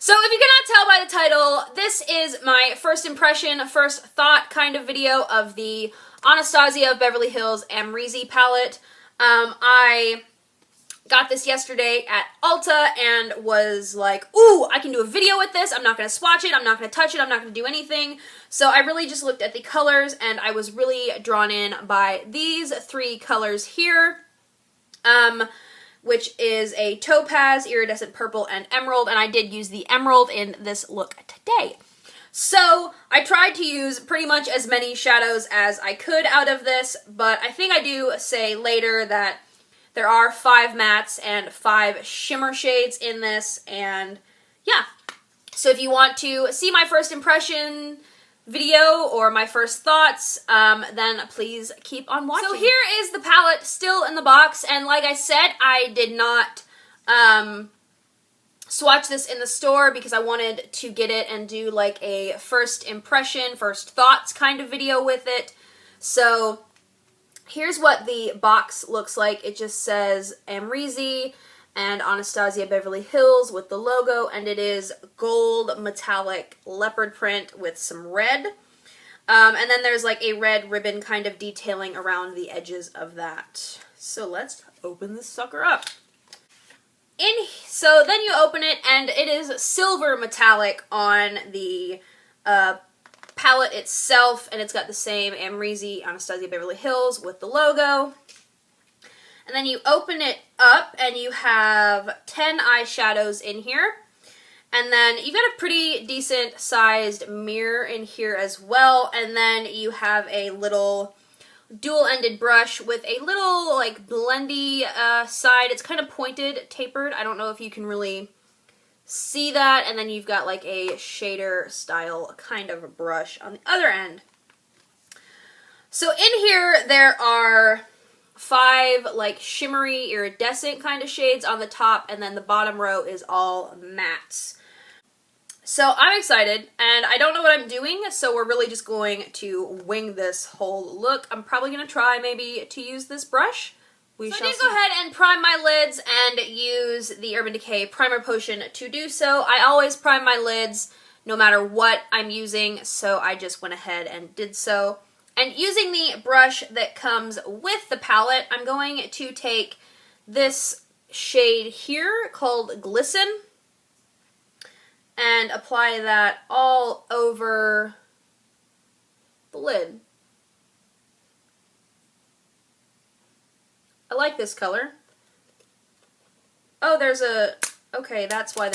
So if you cannot tell by the title, this is my first impression, first thought kind of video of the Anastasia of Beverly Hills Amrezy palette. I got this yesterday at Ulta and was like, ooh, I can do a video with this. I'm not going to swatch it. I'm not going to touch it. I'm not going to do anything. So I really just looked at the colors and I was really drawn in by these three colors here. Which is a topaz, iridescent purple, and emerald, and I did use the emerald in this look today. So I tried to use pretty much as many shadows as I could out of this, but I think I do say later that there are 5 mattes and 5 shimmer shades in this, and yeah. So if you want to see my first impression video or my first thoughts, then please keep on watching. So here is the palette still in the box, and like I said, I did not swatch this in the store because I wanted to get it and do like a first impression, first thoughts kind of video with it. So here's what the box looks like. It just says Amrezy and Anastasia Beverly Hills with the logo, and it is gold metallic leopard print with some red. And then there's like a red ribbon kind of detailing around the edges of that. So let's open this sucker up. So then you open it, and it is silver metallic on the palette itself, and it's got the same Amrezy Anastasia Beverly Hills with the logo. And then you open it up, and you have 10 eyeshadows in here. And then you've got a pretty decent sized mirror in here as well. And then you have a little dual-ended brush with a little, like, blendy side. It's kind of pointed, tapered. I don't know if you can really see that. And then you've got, like, a shader style kind of a brush on the other end. So in here, there are 5 like shimmery iridescent kind of shades on the top, and then the bottom row is all mattes. So I'm excited, and I don't know what I'm doing, so we're really just going to wing this whole look. I'm probably going to try maybe to use this brush. So I did go ahead and prime my lids and use the Urban Decay Primer Potion to do so. I always prime my lids no matter what I'm using, so I just went ahead and did so. And using the brush that comes with the palette, I'm going to take this shade here called Glisten and apply that all over the lid. I like this color. Oh, there's a... Okay, that's why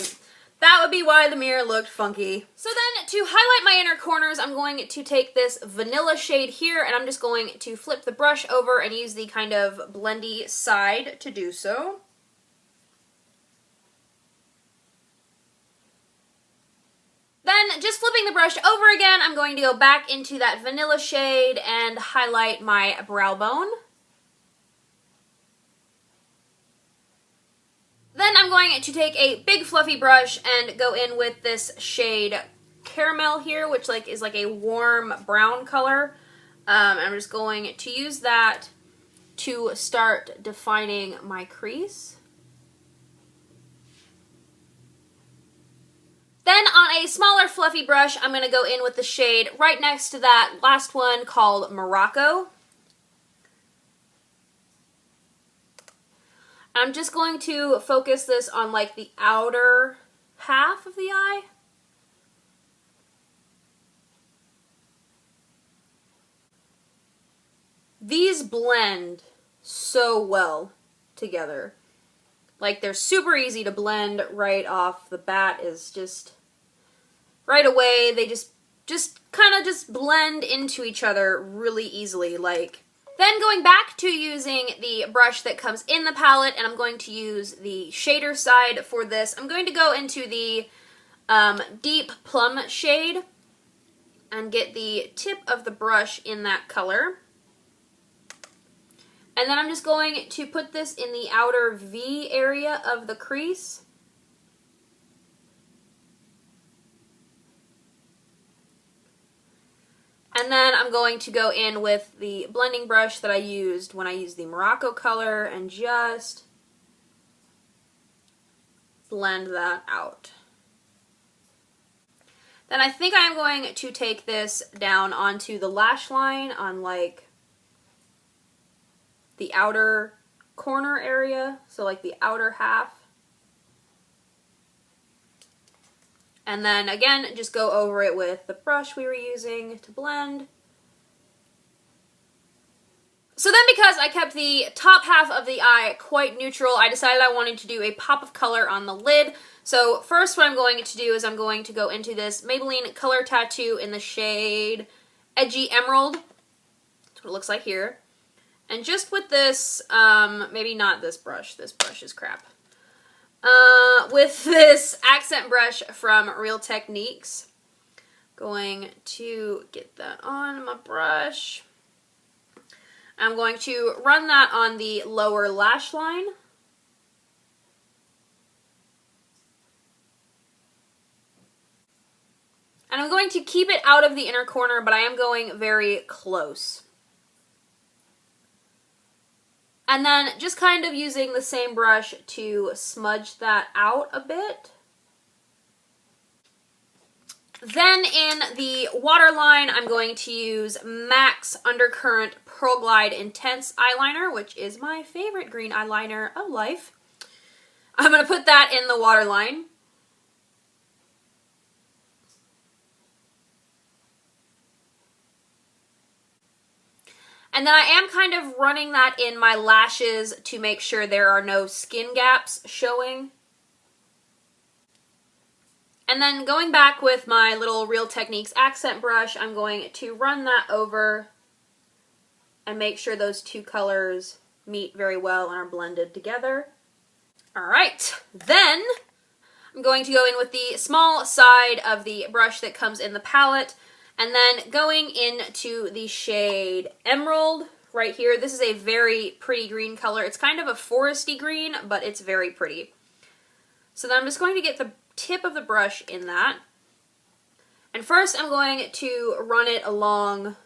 that would be why the mirror looked funky. So then, to highlight my inner corners, I'm going to take this vanilla shade here, and I'm just going to flip the brush over and use the kind of blendy side to do so. Then, just flipping the brush over again, I'm going to go back into that vanilla shade and highlight my brow bone. Then I'm going to take a big fluffy brush and go in with this shade Caramel here, which is like a warm brown color. I'm just going to use that to start defining my crease. Then on a smaller fluffy brush, I'm going to go in with the shade right next to that last one called Morocco. I'm just going to focus this on like the outer half of the eye. These blend so well together. Like, they're super easy to blend right off the bat. Is just right away, they just kind of just blend into each other really easily. Like, then going back to using the brush that comes in the palette, and I'm going to use the shader side for this. I'm going to go into the deep plum shade and get the tip of the brush in that color. And then I'm just going to put this in the outer V area of the crease. And then I'm going to go in with the blending brush that I used when I used the Morocco color and just blend that out. Then I think I'm going to take this down onto the lash line on like the outer corner area, so like the outer half. And then again, just go over it with the brush we were using to blend. So then, because I kept the top half of the eye quite neutral, I decided I wanted to do a pop of color on the lid. So first what I'm going to do is I'm going to go into this Maybelline Color Tattoo in the shade Edgy Emerald. That's what it looks like here. And just with this, maybe not this brush is crap. With this accent brush from Real Techniques, going to get that on my brush. I'm going to run that on the lower lash line. And I'm going to keep it out of the inner corner, but I am going very close. And then just kind of using the same brush to smudge that out a bit. Then in the waterline, I'm going to use MAC's Undercurrent Pearl Glide Intense Eyeliner, which is my favorite green eyeliner of life. I'm going to put that in the waterline. And then I am kind of running that in my lashes to make sure there are no skin gaps showing. And then going back with my little Real Techniques accent brush, I'm going to run that over and make sure those two colors meet very well and are blended together. Alright, then I'm going to go in with the small side of the brush that comes in the palette, and then going into the shade Emerald right here. This is a very pretty green color. It's kind of a foresty green, but it's very pretty. So then I'm just going to get the tip of the brush in that. And first I'm going to run it along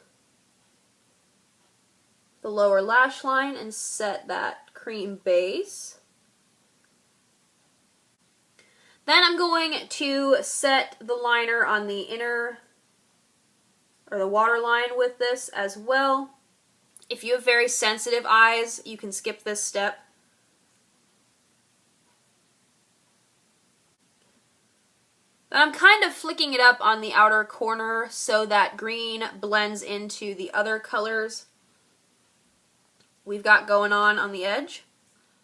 the lower lash line and set that cream base. Then I'm going to set the liner on the inner, or the waterline with this as well. If you have very sensitive eyes, you can skip this step. Then I'm kind of flicking it up on the outer corner so that green blends into the other colors we've got going on the edge.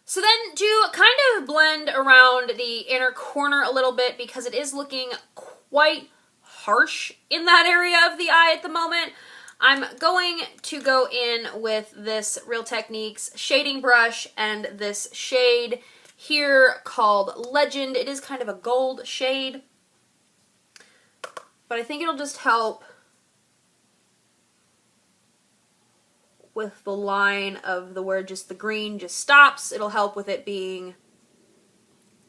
So then to kind of blend around the inner corner a little bit, because it is looking quite harsh in that area of the eye at the moment, I'm going to go in with this Real Techniques shading brush and this shade here called Legend. It is kind of a gold shade, but I think it'll just help with the line of where just the green just stops. It'll help with it being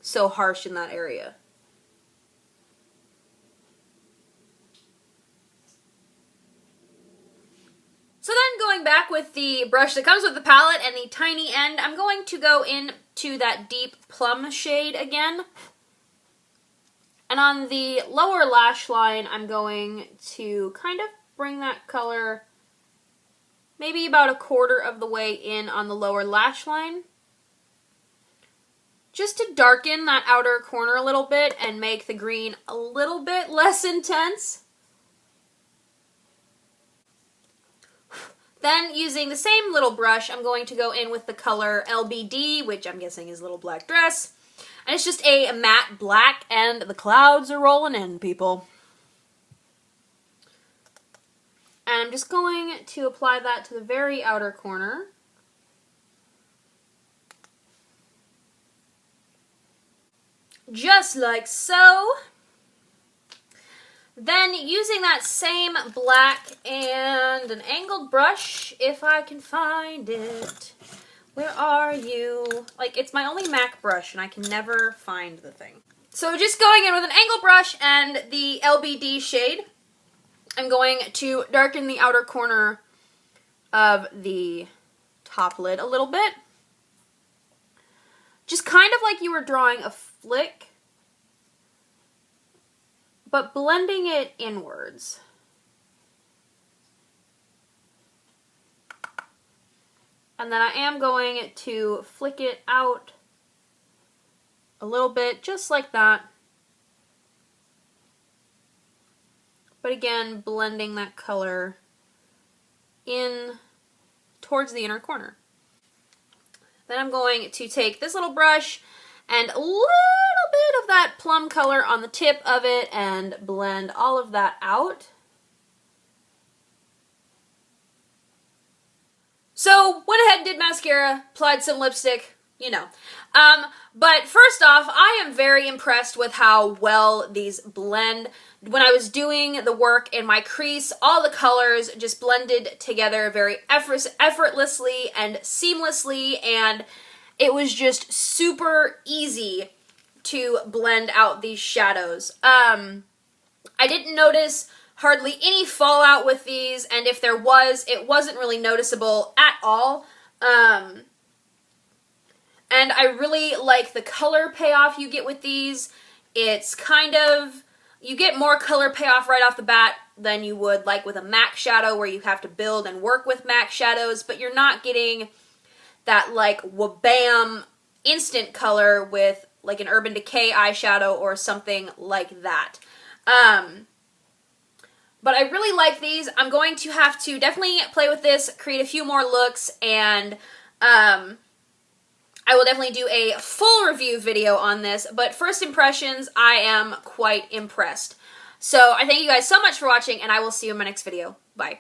so harsh in that area. So then going back with the brush that comes with the palette and the tiny end, I'm going to go into that deep plum shade again. And on the lower lash line, I'm going to kind of bring that color maybe about a quarter of the way in on the lower lash line, just to darken that outer corner a little bit and make the green a little bit less intense. Then, using the same little brush, I'm going to go in with the color LBD, which I'm guessing is Little Black Dress. And it's just a matte black, and the clouds are rolling in, people. And I'm just going to apply that to the very outer corner. Just like so. Then, using that same black and an angled brush, if I can find it. Where are you? Like, it's my only MAC brush, and I can never find the thing. So, just going in with an angled brush and the LBD shade, I'm going to darken the outer corner of the top lid a little bit. Just kind of like you were drawing a flick. but blending it inwards. And then I am going to flick it out a little bit, just like that. But again, blending that color in towards the inner corner. Then I'm going to take this little brush and a little bit of that plum color on the tip of it and blend all of that out. So, went ahead and did mascara, applied some lipstick, you know. But first off, I am very impressed with how well these blend. When I was doing the work in my crease, all the colors just blended together very effortlessly and seamlessly, and it was just super easy to blend out these shadows. I didn't notice hardly any fallout with these, and if there was, it wasn't really noticeable at all. And I really like the color payoff you get with these. It's kind of, you get more color payoff right off the bat than you would like with a MAC shadow where you have to build and work with MAC shadows, but you're not getting that like wabam instant color with like an Urban Decay eyeshadow or something like that. But I really like these. I'm going to have to definitely play with this, create a few more looks, and I will definitely do a full review video on this, but first impressions, I am quite impressed. So I thank you guys so much for watching, and I will see you in my next video. Bye.